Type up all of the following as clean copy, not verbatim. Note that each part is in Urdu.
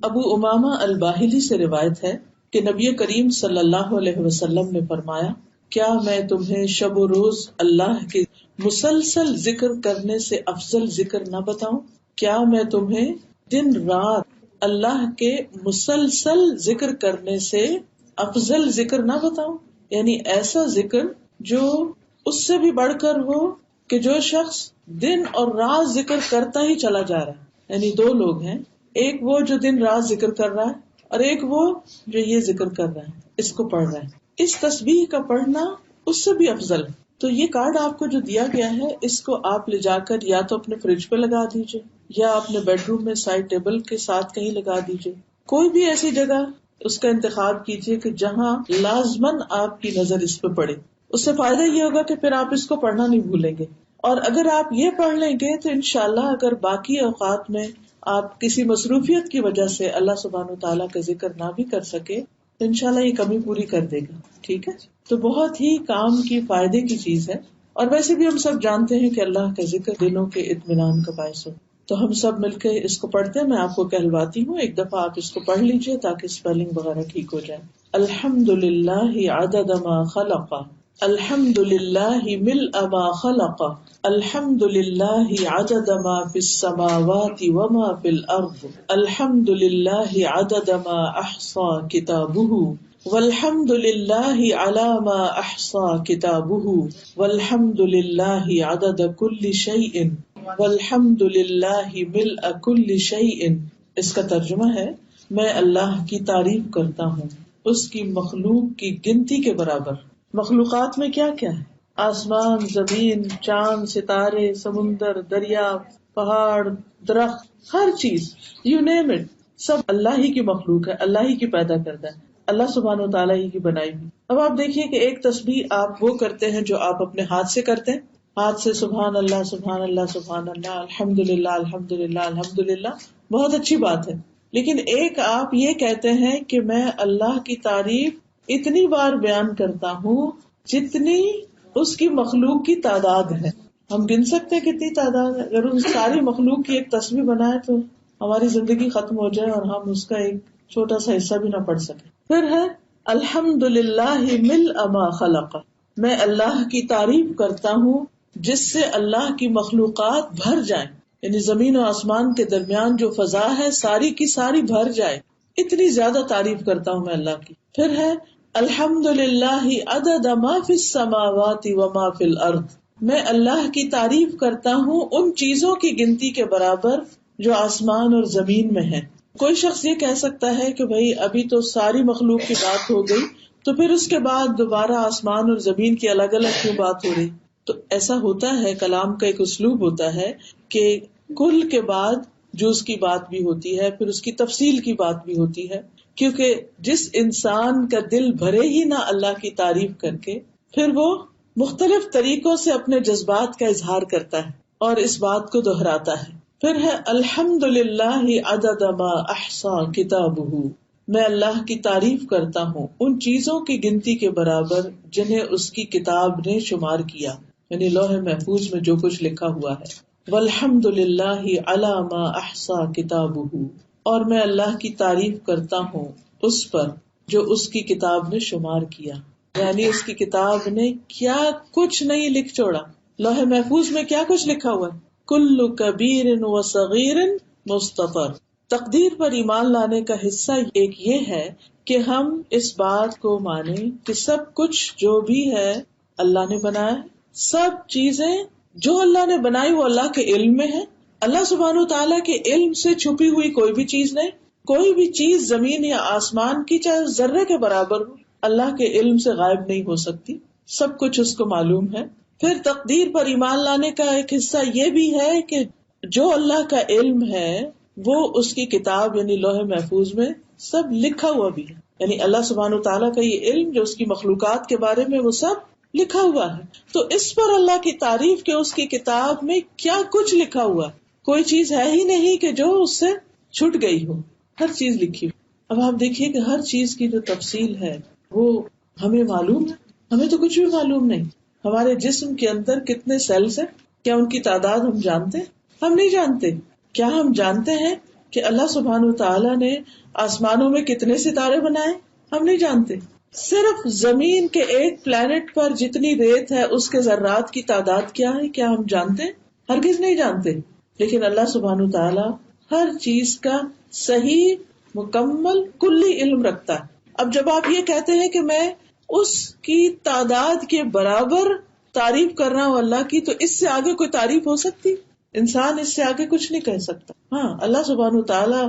ابو امامہ الباہلی سے روایت ہے کہ نبی کریم صلی اللہ علیہ وسلم نے فرمایا، کیا میں تمہیں شب و روز اللہ کے مسلسل ذکر کرنے سے افضل ذکر نہ بتاؤں؟ کیا میں تمہیں دن رات اللہ کے مسلسل ذکر کرنے سے افضل ذکر نہ بتاؤں؟ یعنی ایسا ذکر جو اس سے بھی بڑھ کر ہو کہ جو شخص دن اور رات ذکر کرتا ہی چلا جا رہا ہے. یعنی دو لوگ ہیں، ایک وہ جو دن رات ذکر کر رہا ہے اور ایک وہ جو یہ ذکر کر رہا ہے، اس کو پڑھ رہا ہے. اس تسبیح کا پڑھنا اس سے بھی افضل ہے. تو یہ کارڈ آپ کو جو دیا گیا ہے، اس کو آپ لے جا کر یا تو اپنے فریج پہ لگا دیجیے یا اپنے بیڈ روم میں سائڈ ٹیبل کے ساتھ کہیں لگا دیجیے. کوئی بھی ایسی جگہ اس کا انتخاب کیجیے کہ جہاں لازماً آپ کی نظر اس پہ پڑے. اس سے فائدہ یہ ہوگا کہ پھر آپ اس کو پڑھنا نہیں بھولیں گے. اور اگر آپ یہ پڑھ لیں گے تو انشاءاللہ اگر باقی اوقات میں آپ کسی مصروفیت کی وجہ سے اللہ سبحانہ وتعالیٰ کا ذکر نہ بھی کر سکے تو انشاءاللہ یہ کمی پوری کر دے گا. ٹھیک ہے، تو بہت ہی کام کی فائدے کی چیز ہے. اور ویسے بھی ہم سب جانتے ہیں کہ اللہ کا ذکر دلوں کے اطمینان کا باعث ہو. تو ہم سب مل کے اس کو پڑھتے ہیں. میں آپ کو کہلواتی ہوں، ایک دفعہ آپ اس کو پڑھ لیجئے تاکہ اسپیلنگ وغیرہ ٹھیک ہو جائے. الحمدللہ عدد ما خلق، الحمد للہ ملء ما خلق، الحمد للہ عدد ما فی السماوات وما فی الارض، الحمد للہ عدد ما احصى کتابہ، والحمد للہ علی ما احصى کتابہ، والحمد للہ عدد کل شیء، والحمد للہ ملء کل شیء. اس کا ترجمہ ہے، میں اللہ کی تعریف کرتا ہوں اس کی مخلوق کی گنتی کے برابر. مخلوقات میں کیا کیا ہے؟ آسمان، زمین، چاند، ستارے، سمندر، دریا، پہاڑ، درخت، ہر چیز، یو نیم اٹ، سب اللہ ہی کی مخلوق ہے، اللہ ہی کی پیدا کرتا ہے، اللہ سبحانہ و تعالیٰ ہی کی بنائی ہوئی. اب آپ دیکھیے کہ ایک تسبیح آپ وہ کرتے ہیں جو آپ اپنے ہاتھ سے کرتے ہیں، ہاتھ سے سبحان اللہ سبحان اللہ سبحان اللہ، الحمد للہ الحمد للہ الحمد للہ، بہت اچھی بات ہے. لیکن ایک آپ یہ کہتے ہیں کہ میں اللہ کی تعریف اتنی بار بیان کرتا ہوں جتنی اس کی مخلوق کی تعداد ہے. ہم گن سکتے ہیں کتنی تعداد ہے؟ اگر اس ساری مخلوق کی ایک تسبیح بنائے تو ہماری زندگی ختم ہو جائے اور ہم اس کا ایک چھوٹا سا حصہ بھی نہ پڑھ سکیں. پھر ہے الحمد للہ ملء ما خلق، میں اللہ کی تعریف کرتا ہوں جس سے اللہ کی مخلوقات بھر جائیں، یعنی زمین و آسمان کے درمیان جو فضا ہے ساری کی ساری بھر جائے، اتنی زیادہ تعریف کرتا ہوں میں اللہ کی. پھر ہے الحمد للہ عدد ما فی السماوات وما فی الارض، میں اللہ کی تعریف کرتا ہوں ان چیزوں کی گنتی کے برابر جو آسمان اور زمین میں ہے. کوئی شخص یہ کہہ سکتا ہے کہ بھئی ابھی تو ساری مخلوق کی بات ہو گئی، تو پھر اس کے بعد دوبارہ آسمان اور زمین کی الگ الگ کیوں بات ہو رہی؟ تو ایسا ہوتا ہے، کلام کا ایک اسلوب ہوتا ہے کہ کل کے بعد جز کی بات بھی ہوتی ہے، پھر اس کی تفصیل کی بات بھی ہوتی ہے. کیونکہ جس انسان کا دل بھرے ہی نہ اللہ کی تعریف کر کے، پھر وہ مختلف طریقوں سے اپنے جذبات کا اظہار کرتا ہے اور اس بات کو دہراتا ہے. پھر ہے الحمد للہ عدد ما احصى کتابہ، میں اللہ کی تعریف کرتا ہوں ان چیزوں کی گنتی کے برابر جنہیں اس کی کتاب نے شمار کیا، یعنی لوح محفوظ میں جو کچھ لکھا ہوا ہے. والحمد للہ علی ما احصى کتابہ، اور میں اللہ کی تعریف کرتا ہوں اس پر جو اس کی کتاب نے شمار کیا، یعنی اس کی کتاب نے کیا کچھ نہیں لکھ چھوڑا. لوح محفوظ میں کیا کچھ لکھا ہوا ہے؟ کل کبیر و صغیر مستطر. تقدیر پر ایمان لانے کا حصہ ایک یہ ہے کہ ہم اس بات کو مانیں کہ سب کچھ جو بھی ہے اللہ نے بنایا، سب چیزیں جو اللہ نے بنائی وہ اللہ کے علم میں ہے. اللہ سبحانہ و تعالیٰ کے علم سے چھپی ہوئی کوئی بھی چیز نہیں. کوئی بھی چیز زمین یا آسمان کی چاہے ذرے کے برابر ہو، اللہ کے علم سے غائب نہیں ہو سکتی، سب کچھ اس کو معلوم ہے. پھر تقدیر پر ایمان لانے کا ایک حصہ یہ بھی ہے کہ جو اللہ کا علم ہے وہ اس کی کتاب یعنی لوح محفوظ میں سب لکھا ہوا بھی ہے. یعنی اللہ سبحانہ و تعالیٰ کا یہ علم جو اس کی مخلوقات کے بارے میں وہ سب لکھا ہوا ہے. تو اس پر اللہ کی تعریف کہ اس کی کتاب میں کیا کچھ لکھا ہوا ہے، کوئی چیز ہے ہی نہیں کہ جو اس سے چھٹ گئی ہو، ہر چیز لکھی. اب آپ دیکھیے کہ ہر چیز کی جو تفصیل ہے وہ ہمیں معلوم ہے، ہمیں تو کچھ بھی معلوم نہیں. ہمارے جسم کے اندر کتنے سیلز ہیں، کیا ان کی تعداد ہم جانتے ہیں؟ ہم نہیں جانتے. کیا ہم جانتے ہیں کہ اللہ سبحانہ وتعالیٰ نے آسمانوں میں کتنے ستارے بنائے ہم نہیں جانتے. صرف زمین کے ایک پلانٹ پر جتنی ریت ہے اس کے ذرات کی تعداد کیا ہے، کیا ہم جانتے ہیں؟ ہرگز نہیں جانتے. لیکن اللہ سبحانہ وتعالیٰ ہر چیز کا صحیح مکمل کلی علم رکھتا ہے. اب جب آپ یہ کہتے ہیں کہ میں اس کی تعداد کے برابر تعریف کر رہا ہوں اللہ کی، تو اس سے آگے کوئی تعریف ہو سکتی؟ انسان اس سے آگے کچھ نہیں کہہ سکتا. ہاں، اللہ سبحانہ وتعالیٰ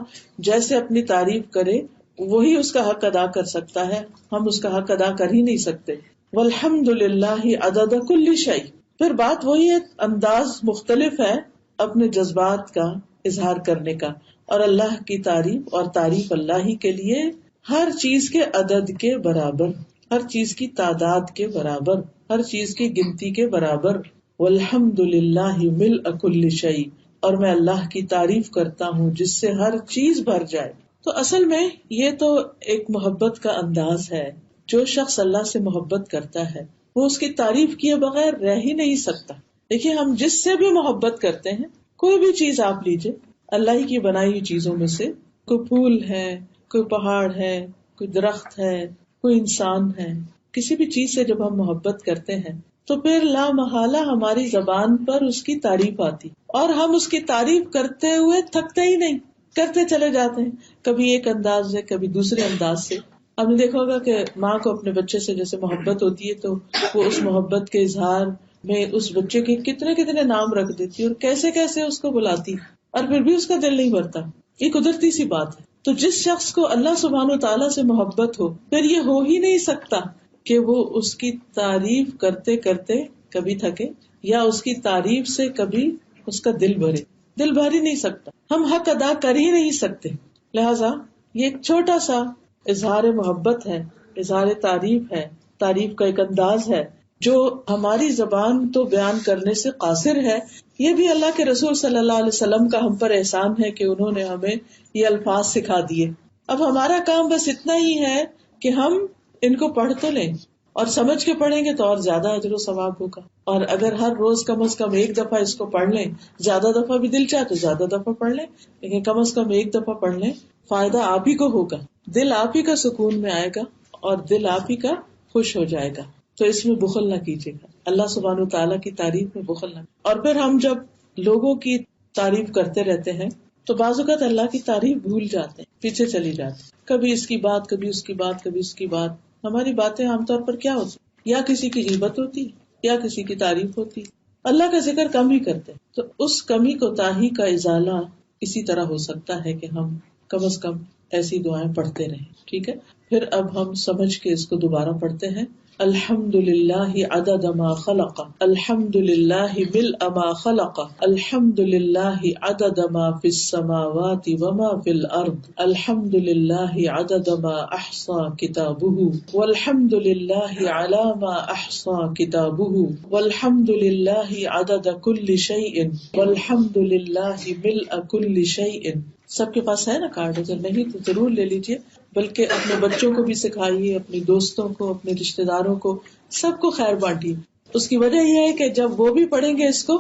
جیسے اپنی تعریف کرے وہی اس کا حق ادا کر سکتا ہے، ہم اس کا حق ادا کر ہی نہیں سکتے. والحمد للہ عدد کل شیء. پھر بات وہی ہے، انداز مختلف ہے اپنے جذبات کا اظہار کرنے کا، اور اللہ کی تعریف اور تعریف اللہ ہی کے لیے ہر چیز کے عدد کے برابر، ہر چیز کی تعداد کے برابر، ہر چیز کی گنتی کے برابر. والحمد للہ ملء کل شیء، اور میں اللہ کی تعریف کرتا ہوں جس سے ہر چیز بھر جائے. تو اصل میں یہ تو ایک محبت کا انداز ہے. جو شخص اللہ سے محبت کرتا ہے وہ اس کی تعریف کیے بغیر رہ ہی نہیں سکتا. دیکھیے، ہم جس سے بھی محبت کرتے ہیں، کوئی بھی چیز آپ لیجئے اللہ ہی کی بنائی ہوئی چیزوں میں سے، کوئی پھول ہے، کوئی پہاڑ ہے، کوئی درخت ہے، کوئی انسان ہے، کسی بھی چیز سے جب ہم محبت کرتے ہیں تو پھر لا محالہ ہماری زبان پر اس کی تعریف آتی، اور ہم اس کی تعریف کرتے ہوئے تھکتے ہی نہیں، کرتے چلے جاتے ہیں. کبھی ایک انداز سے، کبھی دوسرے انداز سے. آپ نے دیکھا ہوگا کہ ماں کو اپنے بچے سے جیسے محبت ہوتی ہے تو وہ اس محبت کے اظہار میں اس بچے کے کتنے کتنے نام رکھ دیتی ہے اور کیسے کیسے اس کو بلاتی، اور پھر بھی اس کا دل نہیں بھرتا. یہ قدرتی سی بات ہے. تو جس شخص کو اللہ سبحانہ و تعالیٰ سے محبت ہو، پھر یہ ہو ہی نہیں سکتا کہ وہ اس کی تعریف کرتے کرتے کبھی تھکے، یا اس کی تعریف سے کبھی اس کا دل بھرے. دل بھر ہی نہیں سکتا، ہم حق ادا کر ہی نہیں سکتے. لہذا یہ ایک چھوٹا سا اظہار محبت ہے، اظہار تعریف ہے، تعریف کا ایک انداز ہے جو ہماری زبان تو بیان کرنے سے قاصر ہے. یہ بھی اللہ کے رسول صلی اللہ علیہ وسلم کا ہم پر احسان ہے کہ انہوں نے ہمیں یہ الفاظ سکھا دیے. اب ہمارا کام بس اتنا ہی ہے کہ ہم ان کو پڑھ تو لیں، اور سمجھ کے پڑھیں گے تو اور زیادہ اجر و ثواب ہوگا. اور اگر ہر روز کم از کم ایک دفعہ اس کو پڑھ لیں، زیادہ دفعہ بھی دل چاہے تو زیادہ دفعہ پڑھ لیں، لیکن کم از کم ایک دفعہ پڑھ لیں، فائدہ آپ ہی کو ہوگا، دل آپ ہی کا سکون میں آئے گا اور دل آپ ہی کا خوش ہو جائے گا. تو اس میں بخل نہ کیجیے گا، اللہ سبحانہ و تعالیٰ کی تعریف میں بخل نہ. اور پھر ہم جب لوگوں کی تعریف کرتے رہتے ہیں تو بعض اوقات اللہ کی تعریف بھول جاتے ہیں، پیچھے چلی جاتے ہیں، کبھی اس کی بات، کبھی اس کی بات، کبھی اس کی بات. ہماری باتیں عام طور پر کیا ہوتی، یا کسی کی غیبت ہوتی یا کسی کی تعریف ہوتی، اللہ کا ذکر کم ہی کرتے. تو اس کمی کوتاہی کا ازالہ اسی طرح ہو سکتا ہے کہ ہم کم از کم ایسی دعائیں پڑھتے رہیں. ٹھیک ہے، پھر اب ہم سمجھ کے اس کو دوبارہ پڑھتے ہیں. الحمد للہ عدد ما خلق، الحمد للہ ملء ما خلق، الحمد للہ عدد ما فی السماوات وما فی الارض، الحمد للہ عدد ما احصى کتابہ، والحمد للہ علی ما احصى کتابہ، والحمد للہ عدد کل شیء، والحمد للہ ملء کل شیء. سب کے پاس ہے نا کارڈ؟ اگر نہیں تو ضرور لے لیجیے، بلکہ اپنے بچوں کو بھی سکھائیے، اپنے دوستوں کو، اپنے رشتہ داروں کو، سب کو خیر بانٹیے. اس کی وجہ یہ ہے کہ جب وہ بھی پڑھیں گے اس کو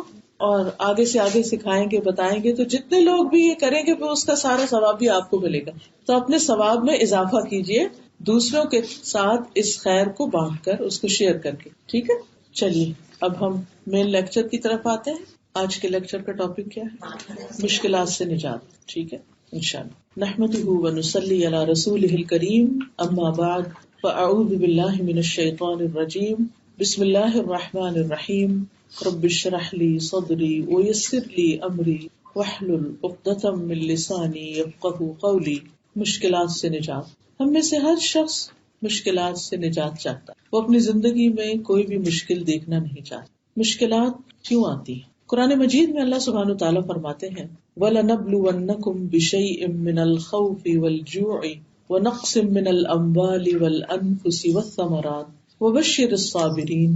اور آگے سے آگے سکھائیں گے، بتائیں گے، تو جتنے لوگ بھی یہ کریں گے پھر اس کا سارا ثواب بھی آپ کو ملے گا. تو اپنے ثواب میں اضافہ کیجیے دوسروں کے ساتھ اس خیر کو بانٹ کر، اس کو شیئر کر کے. ٹھیک ہے، چلیے اب ہم مین لیکچر کی طرف آتے ہیں. آج کے لیکچر کا ٹاپک کیا ہے؟ مشکلات سے نجات. ٹھیک ہے انشاءاللہ. نحمده ونصلی علی رسولہ الکریم، اما بعد فاعوذ باللہ من الشیطان الرجیم. بسم اللہ الرحمن الرحیم. رب اشرح لی صدری ویسر لی امری واحلل عقدۃ من لسانی یفقہوا قولی. مشکلات سے نجات. ہم میں سے ہر شخص مشکلات سے نجات چاہتا ہے. وہ اپنی زندگی میں کوئی بھی مشکل دیکھنا نہیں چاہتا. مشکلات کیوں آتی ہیں؟ قرآن مجید میں اللہ سبحانہ وتعالیٰ فرماتے ہیں وَلَنَبْلُوَنَّكُمْ بِشَيْءٍ مِّنَ الْخَوْفِ وَالْجُوعِ وَنَقْصٍ مِّنَ الْأَمْوَالِ وَالْأَنفُسِ وَالثَّمَرَاتِ وَبَشِّرِ الصَّابِرِينَ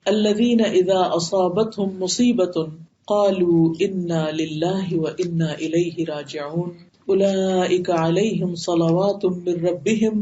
الَّذِينَ إِذَا أَصَابَتْهُم مُّصِيبَةٌ قَالُوا إِنَّا لِلَّهِ وَإِنَّا إِلَيْهِ رَاجِعُونَ أُولَٰئِكَ عَلَيْهِمْ صَلَوَاتٌ مِّن رَّبِّهِمْ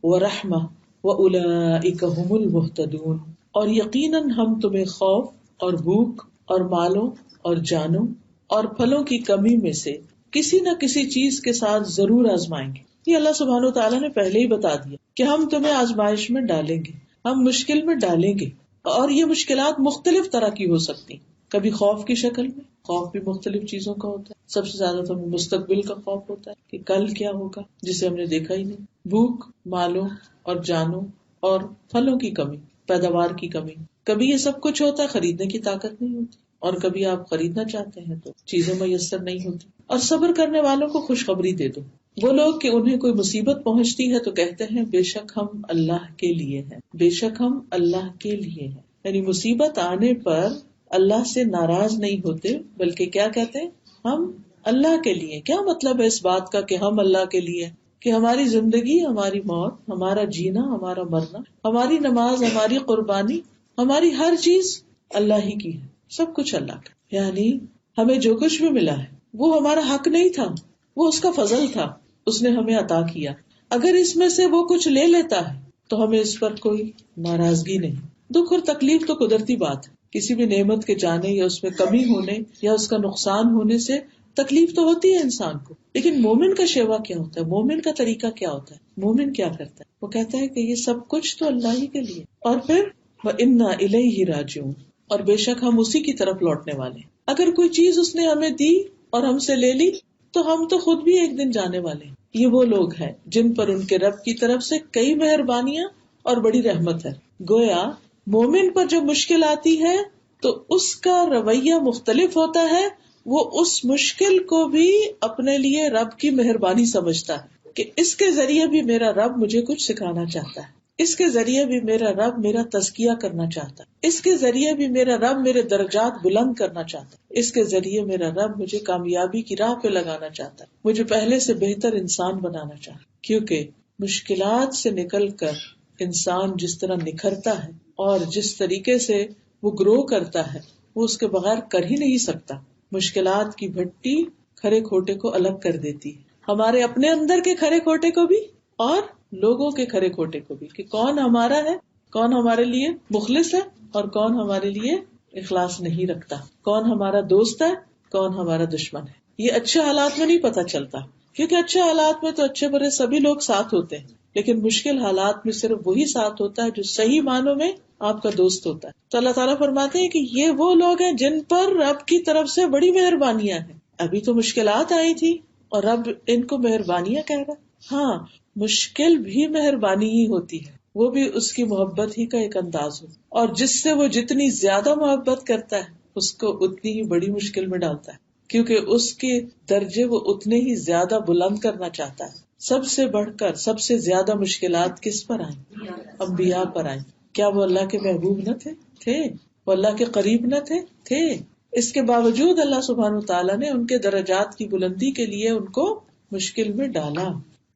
وَرَحْمَةٌ وَأُولَٰئِكَ هُمُ الْمُهْتَدُونَ. اور یقیناً ہم تمہیں خوف اور بھوک اور مالوں اور جانوں اور پھلوں کی کمی میں سے کسی نہ کسی چیز کے ساتھ ضرور آزمائیں گے. یہ اللہ سبحانہ وتعالیٰ نے پہلے ہی بتا دیا کہ ہم تمہیں آزمائش میں ڈالیں گے، ہم مشکل میں ڈالیں گے. اور یہ مشکلات مختلف طرح کی ہو سکتی، کبھی خوف کی شکل میں، خوف بھی مختلف چیزوں کا ہوتا ہے. سب سے زیادہ تو ہمیں مستقبل کا خوف ہوتا ہے کہ کل کیا ہوگا جسے ہم نے دیکھا ہی نہیں. بھوک، مالوں اور جانوں اور پھلوں کی کمی، پیداوار کی کمی. کبھی یہ سب کچھ ہوتا ہے، خریدنے کی طاقت نہیں ہوتی، اور کبھی آپ خریدنا چاہتے ہیں تو چیزیں میسر نہیں ہوتی. اور صبر کرنے والوں کو خوشخبری دے دو. وہ لوگ کہ انہیں کوئی مصیبت پہنچتی ہے تو کہتے ہیں بے شک ہم اللہ کے لیے ہیں، بے شک ہم اللہ کے لیے ہیں. یعنی مصیبت آنے پر اللہ سے ناراض نہیں ہوتے، بلکہ کیا کہتے ہیں؟ ہم اللہ کے لیے. کیا مطلب ہے اس بات کا کہ ہم اللہ کے لیے؟ کہ ہماری زندگی، ہماری موت، ہمارا جینا، ہمارا مرنا، ہماری نماز، ہماری قربانی، ہماری ہر چیز اللہ ہی کی ہے. سب کچھ اللہ کا. یعنی ہمیں جو کچھ بھی ملا ہے وہ ہمارا حق نہیں تھا، وہ اس کا فضل تھا، اس نے ہمیں عطا کیا. اگر اس میں سے وہ کچھ لے لیتا ہے تو ہمیں اس پر کوئی ناراضگی نہیں. دکھ اور تکلیف تو قدرتی بات ہے، کسی بھی نعمت کے جانے یا اس میں کمی ہونے یا اس کا نقصان ہونے سے تکلیف تو ہوتی ہے انسان کو. لیکن مومن کا شیوا کیا ہوتا ہے؟ مومن کا طریقہ کیا ہوتا ہے؟ مومن کیا کرتا ہے؟ وہ کہتا ہے کہ یہ سب کچھ تو اللہ ہی کے لیے، اور پھر وَإِنَّا إِلَيْهِ رَاجِعُونَ، اور بے شک ہم اسی کی طرف لوٹنے والے ہیں. اگر کوئی چیز اس نے ہمیں دی اور ہم سے لے لی تو ہم تو خود بھی ایک دن جانے والے ہیں. یہ وہ لوگ ہیں جن پر ان کے رب کی طرف سے کئی مہربانیاں اور بڑی رحمت ہے. گویا مومن پر جب مشکل آتی ہے تو اس کا رویہ مختلف ہوتا ہے. وہ اس مشکل کو بھی اپنے لیے رب کی مہربانی سمجھتا ہے کہ اس کے ذریعے بھی میرا رب مجھے کچھ سکھانا چاہتا ہے، اس کے ذریعے بھی میرا رب میرا تزکیہ کرنا چاہتا ہے، اس کے ذریعے بھی میرا رب میرے درجات بلند کرنا چاہتا ہے، اس کے ذریعے میرا رب مجھے کامیابی کی راہ پہ لگانا چاہتا ہے، مجھے پہلے سے بہتر انسان بنانا چاہتا ہے. کیونکہ مشکلات سے نکل کر انسان جس طرح نکھرتا ہے اور جس طریقے سے وہ گرو کرتا ہے وہ اس کے بغیر کر ہی نہیں سکتا. مشکلات کی بھٹی کھرے کھوٹے کو الگ کر دیتی ہے، ہمارے اپنے اندر کے کھرے کھوٹے کو بھی اور لوگوں کے کھرے کھوٹے کو بھی، کہ کون ہمارا ہے، کون ہمارے لیے مخلص ہے اور کون ہمارے لیے اخلاص نہیں رکھتا، کون ہمارا دوست ہے، کون ہمارا دشمن ہے. یہ اچھے حالات میں نہیں پتہ چلتا، کیونکہ اچھے حالات میں تو اچھے برے سبھی لوگ ساتھ ہوتے ہیں، لیکن مشکل حالات میں صرف وہی ساتھ ہوتا ہے جو صحیح معنوں میں آپ کا دوست ہوتا ہے. تو اللہ تعالیٰ فرماتے ہیں کہ یہ وہ لوگ ہیں جن پر رب کی طرف سے بڑی مہربانیاں ہیں. ابھی تو مشکلات آئی تھی اور رب ان کو مہربانیاں کہہ رہا. ہاں، مشکل بھی مہربانی ہی ہوتی ہے، وہ بھی اس کی محبت ہی کا ایک انداز ہو، اور جس سے وہ جتنی زیادہ محبت کرتا ہے اس کو اتنی ہی بڑی مشکل میں ڈالتا ہے، کیونکہ اس کے درجے وہ اتنے ہی زیادہ بلند کرنا چاہتا ہے. سب سے بڑھ کر سب سے زیادہ مشکلات کس پر آئیں؟ انبیاء پر آئیں. کیا وہ اللہ کے محبوب نہ تھے؟ وہ اللہ کے قریب نہ تھے. اس کے باوجود اللہ سبحانہ وتعالیٰ نے ان کے درجات کی بلندی کے لیے ان کو مشکل میں ڈالا.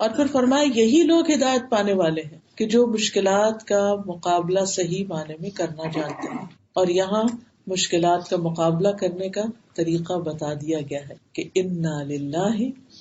اور پھر فرمایا یہی لوگ ہدایت پانے والے ہیں کہ جو مشکلات کا مقابلہ صحیح معنی میں کرنا جانتے ہیں. اور یہاں مشکلات کا مقابلہ کرنے کا طریقہ بتا دیا گیا ہے کہ انا للہ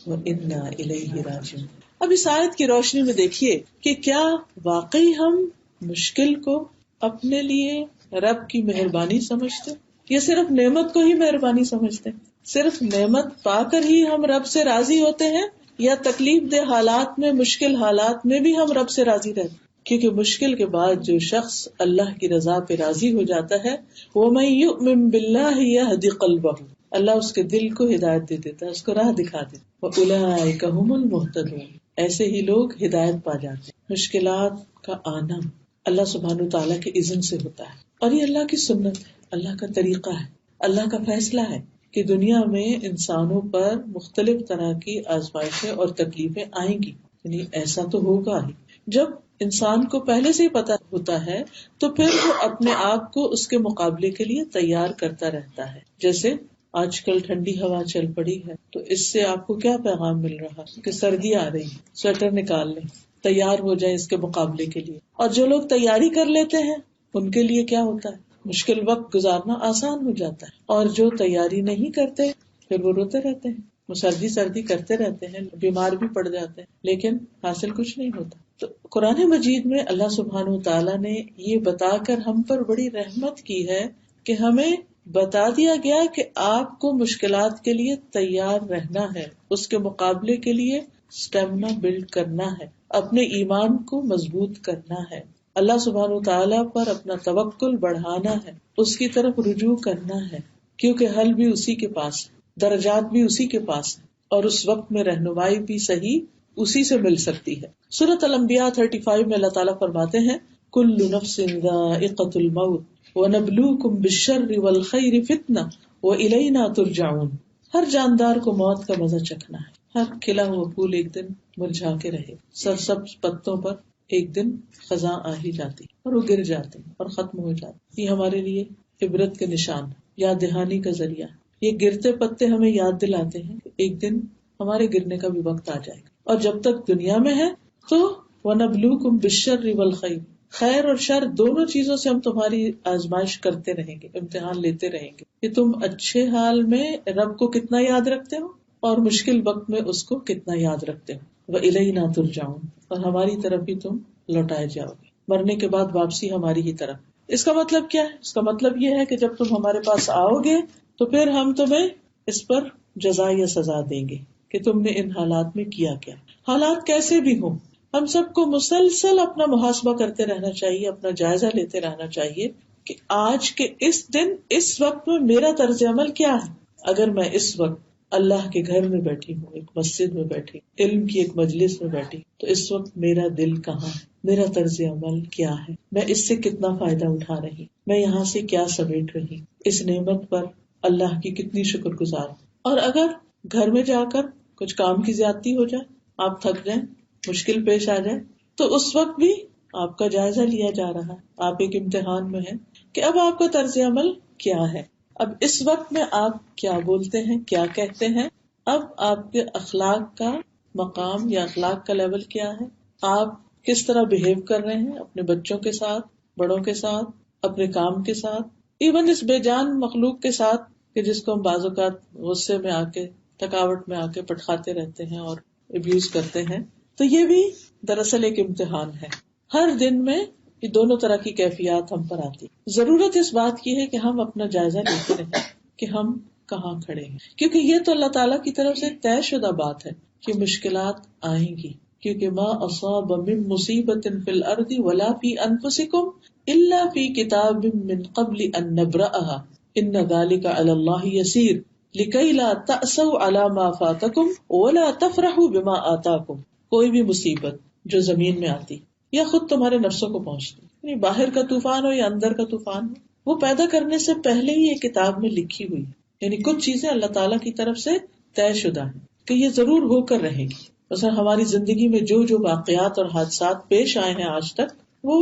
و انا الیہ راجعون. اب اس آیت کی روشنی میں دیکھیے کہ کیا واقعی ہم مشکل کو اپنے لیے رب کی مہربانی سمجھتے، یا صرف نعمت کو ہی مہربانی سمجھتے؟ صرف نعمت پا کر ہی ہم رب سے راضی ہوتے ہیں، یا تکلیف دہ حالات میں، مشکل حالات میں بھی ہم رب سے راضی رہتے؟ کیونکہ مشکل کے بعد جو شخص اللہ کی رضا پہ راضی ہو جاتا ہے، وَمَن يُؤْمِن بِاللَّهِ يَهْدِ قَلْبَهُ، اللہ اس کے دل کو ہدایت دے دیتا ہے، اس کو راہ دکھا دیتا ہے. وَأُولَٰئِكَ هُمُ الْمُهْتَدُونَ، ایسے ہی لوگ ہدایت پا جاتے ہیں. مشکلات کا آنا اللہ سبحانہ وتعالیٰ کے اذن سے ہوتا ہے، اور یہ اللہ کی سنت ہے، اللہ کا طریقہ ہے، اللہ کا فیصلہ ہے کہ دنیا میں انسانوں پر مختلف طرح کی آزمائشیں اور تکلیفیں آئیں گی. یعنی ایسا تو ہوگا ہی. جب انسان کو پہلے سے ہی پتا ہوتا ہے تو پھر وہ اپنے آپ کو اس کے مقابلے کے لیے تیار کرتا رہتا ہے. جیسے آج کل ٹھنڈی ہوا چل پڑی ہے تو اس سے آپ کو کیا پیغام مل رہا کہ سردی آ رہی ہے، سویٹر نکال لیں، تیار ہو جائیں اس کے مقابلے کے لیے. اور جو لوگ تیاری کر لیتے ہیں ان کے لیے کیا ہوتا ہے؟ مشکل وقت گزارنا آسان ہو جاتا ہے. اور جو تیاری نہیں کرتے پھر وہ روتے رہتے ہیں، وہ سردی کرتے رہتے ہیں، بیمار بھی پڑ جاتے ہیں، لیکن حاصل کچھ نہیں ہوتا. تو قرآن مجید میں اللہ سبحانہ وتعالیٰ نے یہ بتا کر ہم پر بڑی رحمت کی ہے کہ ہمیں بتا دیا گیا کہ آپ کو مشکلات کے لیے تیار رہنا ہے، اس کے مقابلے کے لیے اسٹیمنا بلڈ کرنا ہے، اپنے ایمان کو مضبوط کرنا ہے، اللہ سبحانہ وتعالیٰ پر اپنا توکل بڑھانا ہے، اس کی طرف رجوع کرنا ہے، کیونکہ حل بھی اسی کے پاس ہے، درجات بھی اسی کے پاس ہے، اور اس وقت میں رہنمائی بھی صحیح اسی سے مل سکتی ہے۔ سورۃ الانبیاء 35 میں اللہ تعالیٰ فرماتے ہیں کل نفس ذائقۃ الموت وَنَبْلُوكُمْ بِالشَّرِّ وَالْخَيْرِ فِتْنَةً وَإِلَيْنَا تُرْجَعُونَ۔ ہر جاندار کو موت کا مزہ چکھنا ہے، ہر کھلا ہوا پھول ایک دن مرجھا کے رہے، سرسبز پتوں پر ایک دن خزاں آ ہی جاتی اور وہ گر جاتے ہیں اور ختم ہو جاتے۔ یہ ہمارے لیے عبرت کے نشان، یاد دہانی کا ذریعہ۔ یہ گرتے پتے ہمیں یاد دلاتے ہیں کہ ایک دن ہمارے گرنے کا بھی وقت آ جائے گا، اور جب تک دنیا میں ہے تو وَنَبْلُوكُمْ بِالشَّرِّ وَالْخَيْرِ، خیر اور شر دونوں چیزوں سے ہم تمہاری آزمائش کرتے رہیں گے، امتحان لیتے رہیں گے کہ تم اچھے حال میں رب کو کتنا یاد رکھتے ہو اور مشکل وقت میں اس کو کتنا یاد رکھتے ہو۔ وَإِلَيْنَا تُرْجَعُونَ، اور ہماری طرف ہی تم لوٹائے جاؤ گے، مرنے کے بعد واپسی ہماری ہی طرف۔ اس کا مطلب کیا ہے؟ اس کا مطلب یہ ہے کہ جب تم ہمارے پاس آؤ گے تو پھر ہم تمہیں اس پر جزا یا سزا دیں گے کہ تم نے ان حالات میں کیا کیا۔ حالات کیسے بھی ہوں، ہم سب کو مسلسل اپنا محاسبہ کرتے رہنا چاہیے، اپنا جائزہ لیتے رہنا چاہیے کہ آج کے اس دن اس وقت میں میرا طرز عمل کیا ہے۔ اگر میں اس وقت اللہ کے گھر میں بیٹھی ہوں، ایک مسجد میں بیٹھی، علم کی ایک مجلس میں بیٹھی، تو اس وقت میرا دل کہاں ہے، میرا طرز عمل کیا ہے، میں اس سے کتنا فائدہ اٹھا رہی، میں یہاں سے کیا سمیٹ رہی، اس نعمت پر اللہ کی کتنی شکر گزار۔ اور اگر گھر میں جا کر کچھ کام کی زیادتی ہو جائے، آپ تھک جائیں، مشکل پیش آ جائے، تو اس وقت بھی آپ کا جائزہ لیا جا رہا ہے، آپ ایک امتحان میں ہیں کہ اب آپ کا طرز عمل کیا ہے، اب اس وقت میں آپ کیا بولتے ہیں، کیا کہتے ہیں، اب آپ کے اخلاق کا مقام یا اخلاق کا لیول کیا ہے، آپ کس طرح بہیو کر رہے ہیں اپنے بچوں کے ساتھ، بڑوں کے ساتھ، اپنے کام کے ساتھ، ایون اس بے جان مخلوق کے ساتھ کہ جس کو ہم بعض اوقات غصے میں آ کے، تھکاوٹ میں آ کے پٹخاتے رہتے ہیں اور ابیوز کرتے ہیں۔ تو یہ بھی دراصل ایک امتحان ہے۔ ہر دن میں یہ دونوں طرح کی کیفیات ہم پر آتی۔ ضرورت اس بات کی ہے کہ ہم اپنا جائزہ لیتے رہیں کہ ہم کہاں کھڑے ہیں، کیونکہ یہ تو اللہ تعالیٰ کی طرف سے طے شدہ بات ہے کہ مشکلات آئیں گی، کیونکہ ما اصاب من مصیبت فی الارض ولا فی انفسکم الا فی کتاب من قبل ان نبرأها ان ذلک علی اللہ یسیر لکی لا تأسوا علی ما فاتکم ولا تفرحوا بما آتاکم۔ کوئی بھی مصیبت جو زمین میں آتی یا خود تمہارے نفسوں کو پہنچتی، یعنی باہر کا طوفان ہو یا اندر کا طوفان ہو، وہ پیدا کرنے سے پہلے ہی ایک کتاب میں لکھی ہوئی ہے، یعنی کچھ چیزیں اللہ تعالیٰ کی طرف سے طے شدہ ہیں کہ یہ ضرور ہو کر رہے گی۔ مثلا ہماری زندگی میں جو واقعات اور حادثات پیش آئے ہیں آج تک، وہ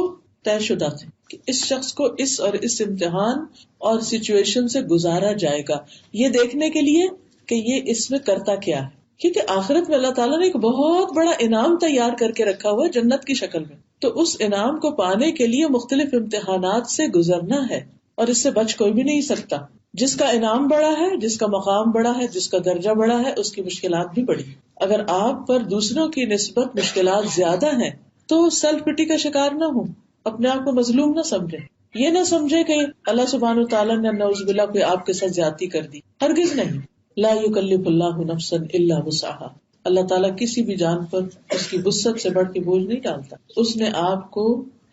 طے شدہ تھے کہ اس شخص کو اس اور اس امتحان اور سچویشن سے گزارا جائے گا، یہ دیکھنے کے لیے کہ یہ اس میں کرتا کیا ہے، کیونکہ آخرت میں اللہ تعالیٰ نے ایک بہت بڑا انعام تیار کر کے رکھا ہوا ہے جنت کی شکل میں، تو اس انعام کو پانے کے لیے مختلف امتحانات سے گزرنا ہے، اور اس سے بچ کوئی بھی نہیں سکتا۔ جس کا انعام بڑا ہے، جس کا مقام بڑا ہے، جس کا درجہ بڑا ہے، اس کی مشکلات بھی بڑی۔ اگر آپ پر دوسروں کی نسبت مشکلات زیادہ ہیں تو سیلف پٹی کا شکار نہ ہوں، اپنے آپ کو مظلوم نہ سمجھیں، یہ نہ سمجھے کہ اللہ سبحانہ وتعالیٰ نے نعوذ باللہ کوئی آپ کے ساتھ زیادتی کر دی، ہرگز نہیں۔ لا یکلف اللہ نفسا الا وسعها، اللہ تعالیٰ کسی بھی جان پر اس کی وسعت سے بڑھ کے بوجھ نہیں ڈالتا۔ اس نے آپ کو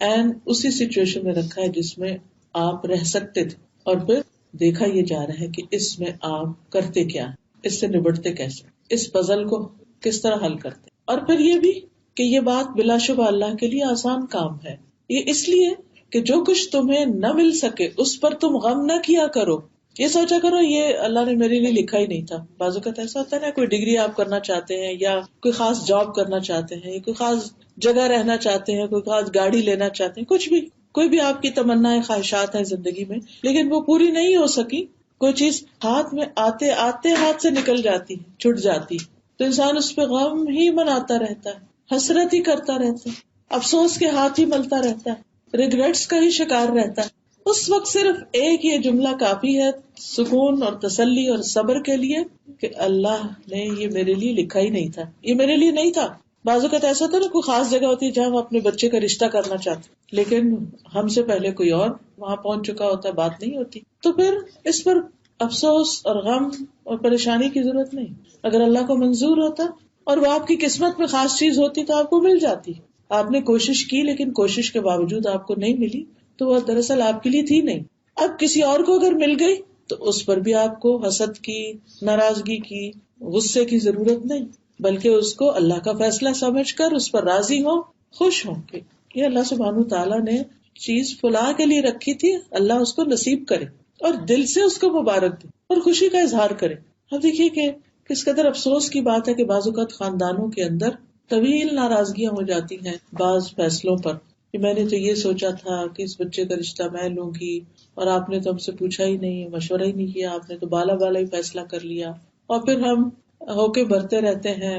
عین اسی سچویشن میں رکھا ہے جس میں آپ رہ سکتے تھے، اور پھر دیکھا یہ جا رہا ہے کہ اس میں آپ کرتے کیا، اس سے نبٹتے کیسے، اس پزل کو کس طرح حل کرتے۔ اور پھر یہ بھی کہ یہ بات بلا شبہ اللہ کے لیے آسان کام ہے، یہ اس لیے کہ جو کچھ تمہیں نہ مل سکے اس پر تم غم نہ کیا کرو، یہ سوچا کرو یہ اللہ نے میرے لیے لکھا ہی نہیں تھا۔ بعض اوقات ایسا ہوتا ہے نا، کوئی ڈگری آپ کرنا چاہتے ہیں یا کوئی خاص جاب کرنا چاہتے ہیں، کوئی خاص جگہ رہنا چاہتے ہیں، کوئی خاص گاڑی لینا چاہتے ہیں، کچھ بھی، کوئی بھی آپ کی تمنا خواہشات ہیں زندگی میں، لیکن وہ پوری نہیں ہو سکی، کوئی چیز ہاتھ میں آتے آتے ہاتھ سے نکل جاتی، چھٹ جاتی، تو انسان اس پہ غم ہی مناتا رہتا ہے، حسرت ہی کرتا رہتا ہے، افسوس کے ہاتھ ہی ملتا رہتا ہے، ریگریٹس کا ہی شکار رہتا ہے۔ اس وقت صرف ایک یہ جملہ کافی ہے سکون اور تسلی اور صبر کے لیے کہ اللہ نے یہ میرے لیے لکھا ہی نہیں تھا، یہ میرے لیے نہیں تھا، بعض اوقات ایسا ہوتا ہے نا، کوئی خاص جگہ ہوتی ہے جہاں ہم اپنے بچے کا رشتہ کرنا چاہتے ہیں، لیکن ہم سے پہلے کوئی اور وہاں پہنچ چکا ہوتا ہے، بات نہیں ہوتی، تو پھر اس پر افسوس اور غم اور پریشانی کی ضرورت نہیں. اگر اللہ کو منظور ہوتا اور وہ آپ کی قسمت میں خاص چیز ہوتی تو آپ کو مل جاتی. آپ نے کوشش کی لیکن کوشش کے باوجود آپ کو نہیں ملی تو وہ دراصل آپ کے لیے تھی نہیں. اب کسی اور کو اگر مل گئی تو اس پر بھی آپ کو حسد کی، ناراضگی کی، غصے کی ضرورت نہیں، بلکہ اس کو اللہ کا فیصلہ سمجھ کر اس پر راضی ہو، خوش ہوں کہ یہ اللہ سبحانہ تعالیٰ نے چیز فلاں کے لیے رکھی تھی، اللہ اس کو نصیب کرے اور دل سے اس کو مبارک دے اور خوشی کا اظہار کرے. اب دیکھیے کہ کس قدر افسوس کی بات ہے کہ بعض اوقات خاندانوں کے اندر طویل ناراضگیاں ہو جاتی ہیں بعض فیصلوں پر، کہ میں نے تو یہ سوچا تھا کہ اس بچے کا رشتہ میں لوں گی اور آپ نے تو ہم سے پوچھا ہی نہیں، مشورہ ہی نہیں کیا، آپ نے تو بالا بالا ہی فیصلہ کر لیا. اور پھر ہم ہو کے بھرتے رہتے ہیں.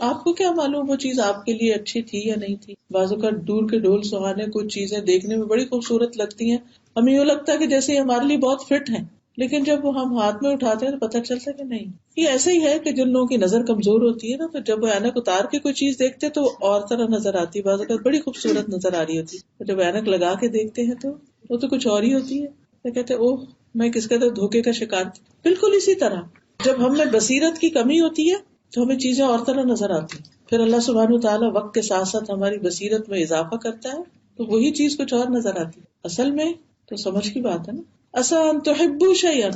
آپ کو کیا معلوم وہ چیز آپ کے لیے اچھی تھی یا نہیں تھی. بعض اوقات دور کے ڈھول سہانے کچھ چیزیں دیکھنے میں بڑی خوبصورت لگتی ہیں، ہمیں یوں لگتا ہے کہ جیسے یہ ہمارے لیے بہت فٹ ہیں، لیکن جب وہ ہم ہاتھ میں اٹھاتے ہیں تو پتہ چلتا ہے کہ نہیں. یہ ایسا ہی ہے کہ جن لوگوں کی نظر کمزور ہوتی ہے نا، تو جب وہ اینک اتار کے کوئی چیز دیکھتے تو اور طرح نظر آتی، بعض اوقات بڑی خوبصورت نظر آ رہی ہوتی، جب اینک لگا کے دیکھتے ہیں تو وہ تو کچھ اور ہی ہوتی ہے. تو کہتے اوہ میں کس قدر دھوکے کا شکار تھی. بالکل اسی طرح جب ہم میں بصیرت کی کمی ہوتی ہے تو ہمیں چیزیں اور طرح نظر آتی ہیں. پھر اللہ سبحانہ تعالیٰ وقت کے ساتھ ساتھ ہماری بصیرت میں اضافہ کرتا ہے تو وہی چیز کچھ اور نظر آتی ہے. اصل میں تو سمجھ کی بات ہے نا. عسیٰ ان تحبوا شیئا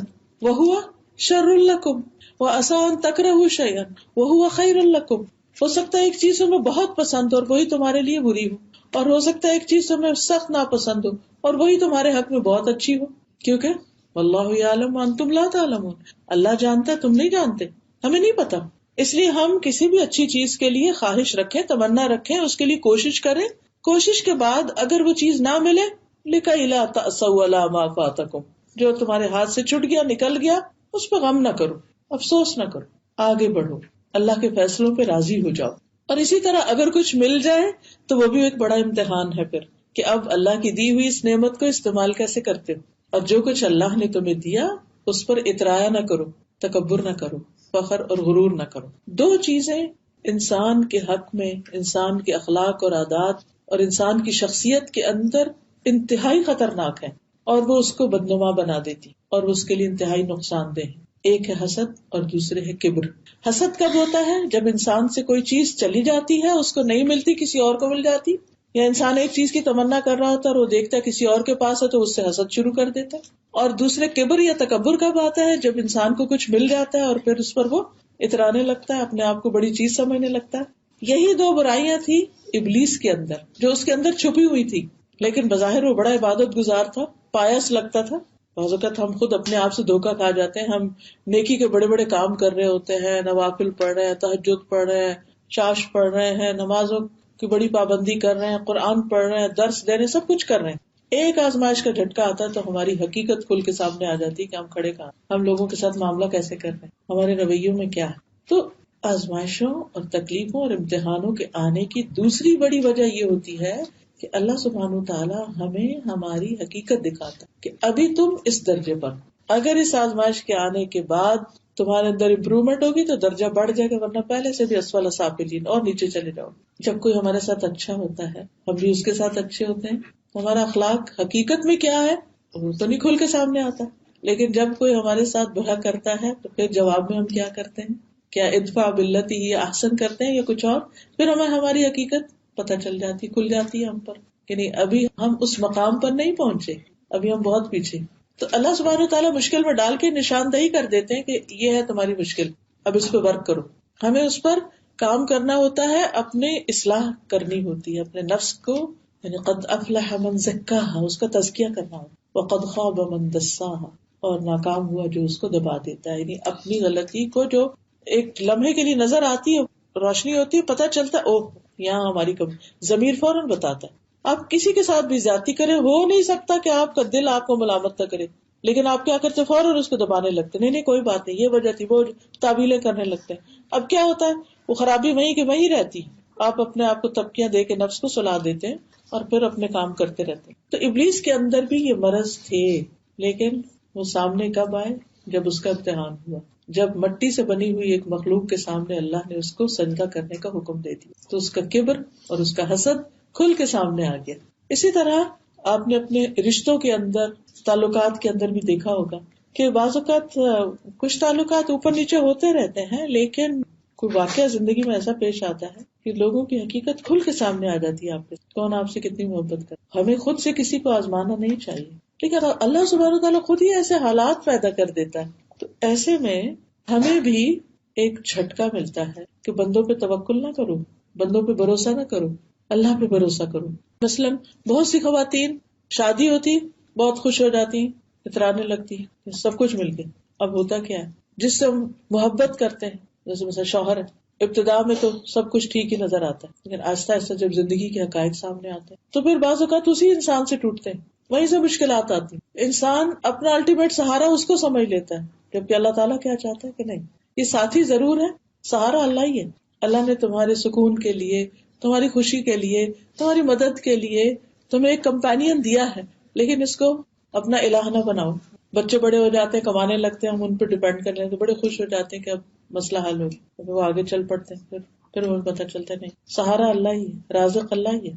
وہو شر لکم وعسیٰ ان تکرہوا شیئا وہو خیر لکم. ہو سکتا ہے ایک چیز تمہیں بہت پسند ہو اور وہی تمہارے لیے بری ہو، اور ہو سکتا ہے ایک چیز تمہیں سخت ناپسند ہو اور وہی تمہارے حق میں بہت اچھی ہو. کیونکہ واللہ یعلم وانتم لا تعلمون، اللہ جانتا ہے تم نہیں جانتے، ہمیں نہیں پتا. اس لیے ہم کسی بھی اچھی چیز کے لیے خواہش رکھیں، تمنا رکھیں، اس کے لیے کوشش کریں. کوشش کے بعد اگر وہ چیز نہ ملے لِكَيْ لَا تَأْسَوْا عَلَىٰ مَا فَاتَكُمْ، جو تمہارے ہاتھ سے چھٹ گیا، نکل گیا، اس پہ غم نہ کرو، افسوس نہ کرو، آگے بڑھو، اللہ کے فیصلوں پہ راضی ہو جاؤ. اور اسی طرح اگر کچھ مل جائے تو وہ بھی ایک بڑا امتحان ہے پھر، کہ اب اللہ کی دی ہوئی اس نعمت کو استعمال کیسے کرتے ہو. اور جو کچھ اللہ نے تمہیں دیا اس پر اترایا نہ کرو، تکبر نہ کرو، فخر اور غرور نہ کرو. دو چیزیں انسان کے حق میں، انسان کے اخلاق اور عادات اور انسان کی شخصیت کے اندر انتہائی خطرناک ہے اور وہ اس کو بدنما بنا دیتی اور وہ اس کے لیے انتہائی نقصان دہ. ایک ہے حسد اور دوسرے ہے کبر. حسد کب ہوتا ہے؟ جب انسان سے کوئی چیز چلی جاتی ہے، اس کو نہیں ملتی، کسی اور کو مل جاتی، یا انسان ایک چیز کی تمنا کر رہا ہوتا ہے اور وہ دیکھتا ہے کسی اور کے پاس ہے تو اس سے حسد شروع کر دیتا ہے. اور دوسرے کبر یا تکبر کب آتا ہے؟ جب انسان کو کچھ مل جاتا ہے اور پھر اس پر وہ اترانے لگتا ہے، اپنے آپ کو بڑی چیز سمجھنے لگتا ہے. یہی دو برائیاں تھی ابلیس کے اندر، جو اس کے اندر چھپی ہوئی تھی، لیکن بظاہر وہ بڑا عبادت گزار تھا، پایس لگتا تھا. بعض اوقات ہم خود اپنے آپ سے دھوکا کھا جاتے ہیں. ہم نیکی کے بڑے بڑے کام کر رہے ہوتے ہیں، نوافل پڑھ رہے ہیں، تہجد پڑھ رہے ہیں، چاش پڑھ رہے ہیں، نمازوں کی بڑی پابندی کر رہے ہیں، قرآن پڑھ رہے ہیں، درس دے رہے ہیں، سب کچھ کر رہے ہیں. ایک آزمائش کا جھٹکا آتا ہے تو ہماری حقیقت کھل کے سامنے آ جاتی ہے کہ ہم کھڑے کہاں، ہم لوگوں کے ساتھ معاملہ کیسے کر رہے ہیں، ہمارے رویوں میں کیا ہے. تو آزمائشوں اور تکلیفوں اور امتحانوں کے آنے کی دوسری بڑی وجہ یہ ہوتی ہے کہ اللہ سبحانہ تعالیٰ ہمیں ہماری حقیقت دکھاتا کہ ابھی تم اس درجے پر، اگر اس آزمائش کے آنے کے بعد تمہارے اندر امپرومنٹ ہوگی تو درجہ بڑھ جائے گا، ورنہ پہلے سے بھی اسفل سافلین اور نیچے چلے جاؤ. جب کوئی ہمارے ساتھ اچھا ہوتا ہے ہم بھی اس کے ساتھ اچھے ہوتے ہیں. ہمارا اخلاق حقیقت میں کیا ہے وہ تو نہیں کھل کے سامنے آتا، لیکن جب کوئی ہمارے ساتھ برا کرتا ہے تو پھر جواب میں ہم کیا کرتے ہیں؟ کیا ادفع باللتی ہی احسن کرتے ہیں یا کچھ اور؟ پھر ہمیں ہماری حقیقت پتہ چل جاتی، کھل جاتی ہے ہم پر کہ نہیں، ابھی ہم اس مقام پر نہیں پہنچے، ابھی ہم بہت پیچھے. تو اللہ سبحانہ تعالیٰ مشکل میں ڈال کے نشاندہی کر دیتے ہیں کہ یہ ہے تمہاری مشکل، اب اس پہ ورک کرو. ہمیں اس پر کام کرنا ہوتا ہے، اپنے اصلاح کرنی ہوتی ہے، اپنے نفس کو، یعنی قد افلح من زکاہا، اس کا تزکیہ کرنا ہوتا ہے، وقد خاب من دساہا، اور ناکام ہوا جو اس کو دبا دیتا ہے. یعنی اپنی غلطی کو جو ایک لمحے کے لیے نظر آتی ہے، روشنی ہوتی ہے، پتہ چلتا ہے اوہ یہاں ہماری کمی، ضمیر فوراً بتاتا ہے. آپ کسی کے ساتھ بھی زیادتی کریں، ہو نہیں سکتا کہ آپ کا دل آپ کو ملامت نہ کرے، لیکن آپ کیا کرتے فوراً اس کو دبانے لگتے، نہیں کوئی بات نہیں، یہ وجہ تھی، وہ تعویلیں کرنے لگتے ہیں. اب کیا ہوتا ہے، وہ خرابی وہیں کہ وہیں رہتی، آپ اپنے آپ کو تبکیاں دے کے نفس کو سلا دیتے ہیں اور پھر اپنے کام کرتے رہتے ہیں. تو ابلیس کے اندر بھی یہ مرض تھے، لیکن وہ سامنے کب آئے؟ جب اس کا امتحان ہوا. جب مٹی سے بنی ہوئی ایک مخلوق کے سامنے اللہ نے اس کو سجدہ کرنے کا حکم دے دیا تو اس کا کبر اور اس کا حسد کھل کے سامنے آ گیا. اسی طرح آپ نے اپنے رشتوں کے اندر، تعلقات کے اندر بھی دیکھا ہوگا کہ بعض اوقات کچھ تعلقات اوپر نیچے ہوتے رہتے ہیں، لیکن کوئی واقعہ زندگی میں ایسا پیش آتا ہے کہ لوگوں کی حقیقت کھل کے سامنے آ جاتی ہے. آپ کے کون آپ سے کتنی محبت کرے. ہمیں خود سے کسی کو آزمانا نہیں چاہیے، لیکن اللہ سبحانہ تعالیٰ خود ہی ایسے حالات پیدا کر دیتا ہے. تو ایسے میں ہمیں بھی ایک جھٹکا ملتا ہے کہ بندوں پہ توکل نہ کرو، بندوں پہ بھروسہ نہ کرو، اللہ پہ بھروسہ کرو. مثلاً بہت سی خواتین شادی ہوتی بہت خوش ہو جاتی، اترانے لگتی سب کچھ مل گیا. اب ہوتا کیا ہے، جس سے ہم محبت کرتے ہیں، جیسے مثلا شوہر ہے، ابتدا میں تو سب کچھ ٹھیک ہی نظر آتا ہے، لیکن آہستہ آہستہ جب زندگی کے حقائق سامنے آتے ہیں تو پھر بعض اوقات اسی انسان سے ٹوٹتے ہیں، وہیں سے مشکلات آتی ہیں. انسان اپنا الٹیمیٹ سہارا اس کو سمجھ لیتا ہے، جبکہ اللہ تعالیٰ کیا چاہتا ہے کہ نہیں، یہ ساتھی ضرور ہے، سہارا اللہ ہی ہے. اللہ نے تمہارے سکون کے لیے، تمہاری خوشی کے لیے، تمہاری مدد کے لیے تمہیں ایک کمپینین دیا ہے، لیکن اس کو اپنا الہ نہ بناؤ. بچے بڑے ہو جاتے ہیں، کمانے لگتے ہیں، ہم ان پہ ڈیپینڈ کر لیں تو بڑے خوش ہو جاتے ہیں کہ اب مسئلہ حل ہو گیا، وہ آگے چل پڑتے ہیں. پھر وہ پتہ چلتا نہیں، سہارا اللہ ہی ہے، رازق اللہ ہی ہے.